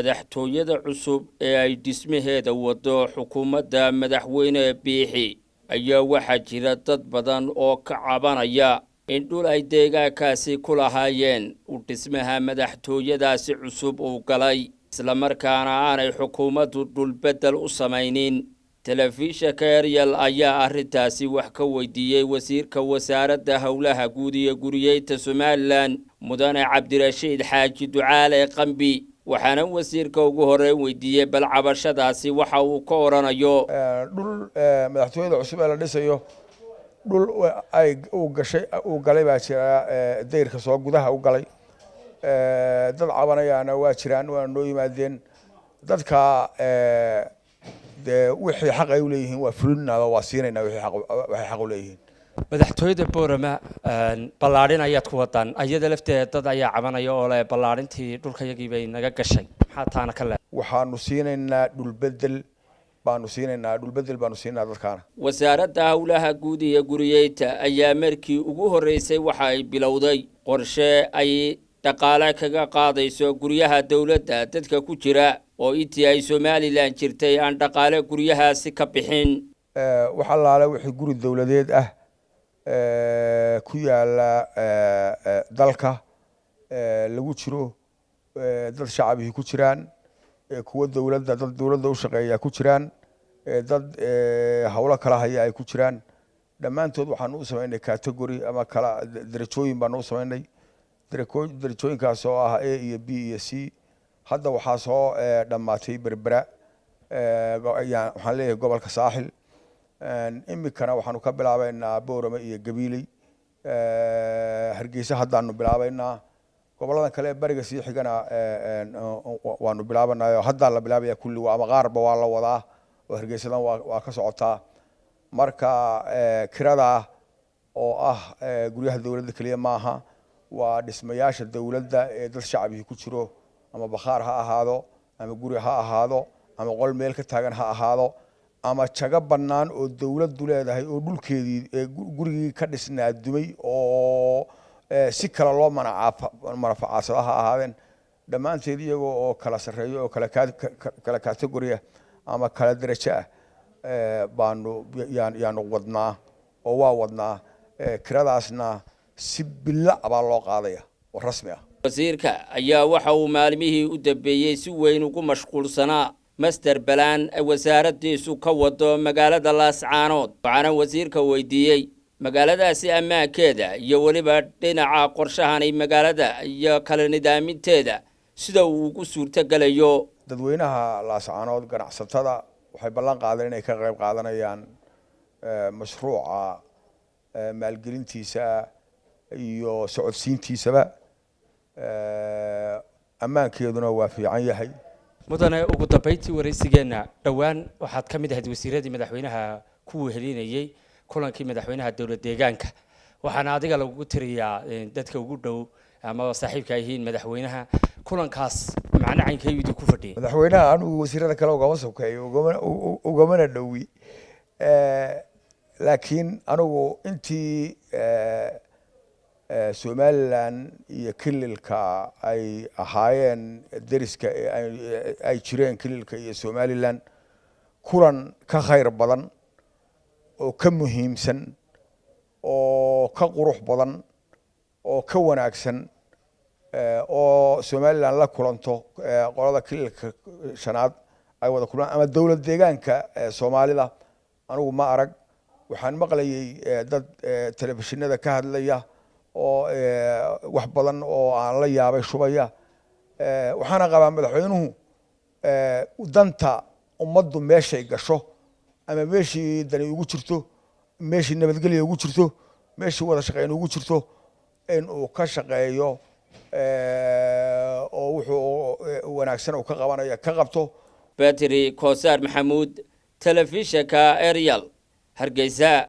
madaxtooyada cusub ee ay dhismaheeda wado xukuumadda madaxweyne Biixi ayaa waxaa jira dad badan oo ka cabanaya in dhul ay deegaankaasi ku lahaayeen uu dhismaha madaxtooyadaasi cusub uu galay isla markaana aanay xukuumaddu dhul bedel u samaynin. telefishinka Ariel ayaa arrintaasi wax ka weydiiyay wasiirka wasaaradda howlaha guud iyo guriyada Somaliland mudane Cabdirashiid Xaaji Ducaale Qambi waxaana wasiirka ugu horey weydiiyay bal cabashadaasi waxa uu ka oranayo dhul madaxtooyada cusub ee la dhisayo dhul ay uu galay baa jira deyrka soo gudaha u galay dad cabanayana waa jiraan waa noo yimaadeen dadka wixii xaq ay u leeyihiin waa fulinaada waa siinayna wixii xaq u leeyihiin madaxtooyada Boorama ballaarin ayaad ku wadaan ayada lafteeda dad ayaa cabanaya oo leh ballaarintii dhulkayagii bay naga gashay maxaa taana ka leeyahay waxaanu siinaynaa dhul bedel baanu siinaa dadkaana wasaaradda howlaha guud iyo guriyada ayaa markii ugu horeysay waxa ay bilowday qorshe ay dhaqaale kaga qaadayso guryaha dawladda dadka ku jira oo intii ay Somaliland jirtay aan dhaqaale guryahaasi ka bixin waxa laala wixii guri dawladeed ah ku yaala dalka lagu jiro dad shacabihii ku jiraan kuwa dad dawladda u shaqeeya ku jiraan dad hawlo kala haya ay ku jiraan dhammaantood waxaan u sameynay category ama kala darajooyin baan u sameynay darajooyinkaas oo ah A iyo B iyo C hadda waxaa soo dhammaatay berbera waxaan leeyahay gobolka saaxil imikana waxaanu ka bilaabaynaa Boorama iyo Gabiley Hargeysa haddaanu bilaabaynaa goboladan kale bariga sii xigana waanu bilaabanaa hadda la bilaabaya kulli waa qaarba waa la wadaa oo Hargeysadan waa ka socotaa marka kirada oo ah guryaha dawladda kaliya maaha waa dhismayaasha dawladda ee dad shacabkii ku jiro ama bakhaar ha ahaado ama guri ha ahaado ama qol meel ka taagan ha ahaado ama jaga bannaan oo dawladdu leedahay oo dhulkeedii gurigii ka dhisnaa dumay oo si kala loo manfacadsado ha ahaadeen dhammaanteed iyagoo oo kala sarreeyo oo kala category ama kala darajo ah yaanu wadnaa oo waa wadnaa kiradaasna si bila baa loo qaadaya oo rasmi ah wasiirka ayaa waxa uu maalmihii u dambeeyay si weyn ugu mashquulsanaa master plan wasaaraddiisu ka wado magaalada Laascaanood waxaana wasiirka weydiiyay magaaladaasi ammaankeeda iyo waliba dhinaca qorshahan magaalada iyo kala nidaaminteeda sida uu ugu suurtagalayo dadweynaha Laascaanood ganacsatada waxay ballan qaadeen inay ka qayb qaadanayaan mashruuca maalgelintiisa iyo socodsiintiisaba ammaankeeduna waa fiican yahay mudane ugu dambeyntii wareysigeena dhawaan waxaad ka mid ahayd wasiiradii madaxweynaha ku wehelinayay kulankii madaxweynaha dawlad deegaanka waxaana adiga lagu tiriyaa dadka ugu dhow ama saaxiibka yihiin madaxweynaha kulankaas macna caynkeedu ku fadhiyay madaxweynaha anigu wasiirada kale ugama sokeeyo ugamana dhowi laakiin anigu intii Somaliland iyo kililka ay ahaayeen dariska ay jireen kililka iyo Somaliland kulan ka khayr badan oo ka muhiimsan oo ka qurux badan oo ka wanaagsan oo Somaliland la kulanto qolada kililka shanaad ay wada kulan ama dawlad deegaanka Soomaalida anigu ma arag waxaan maqlayay dad telefishinada ka hadlaya oo wax badan oo aan la yaabay shubaya waxaana qabaa madaxweynuhu danta ummaddu meeshay gasho ama meeshii dani ugu jirto meeshii nabadgelyo ugu jirto meeshii wada shaqeyn ugu jirto in uu ka shaqeeyo oo wuxuu wanaagsan uu ka qabanaya ka qabto Battery Koosar Maxamuud telefishinka Ariel Hargeysa.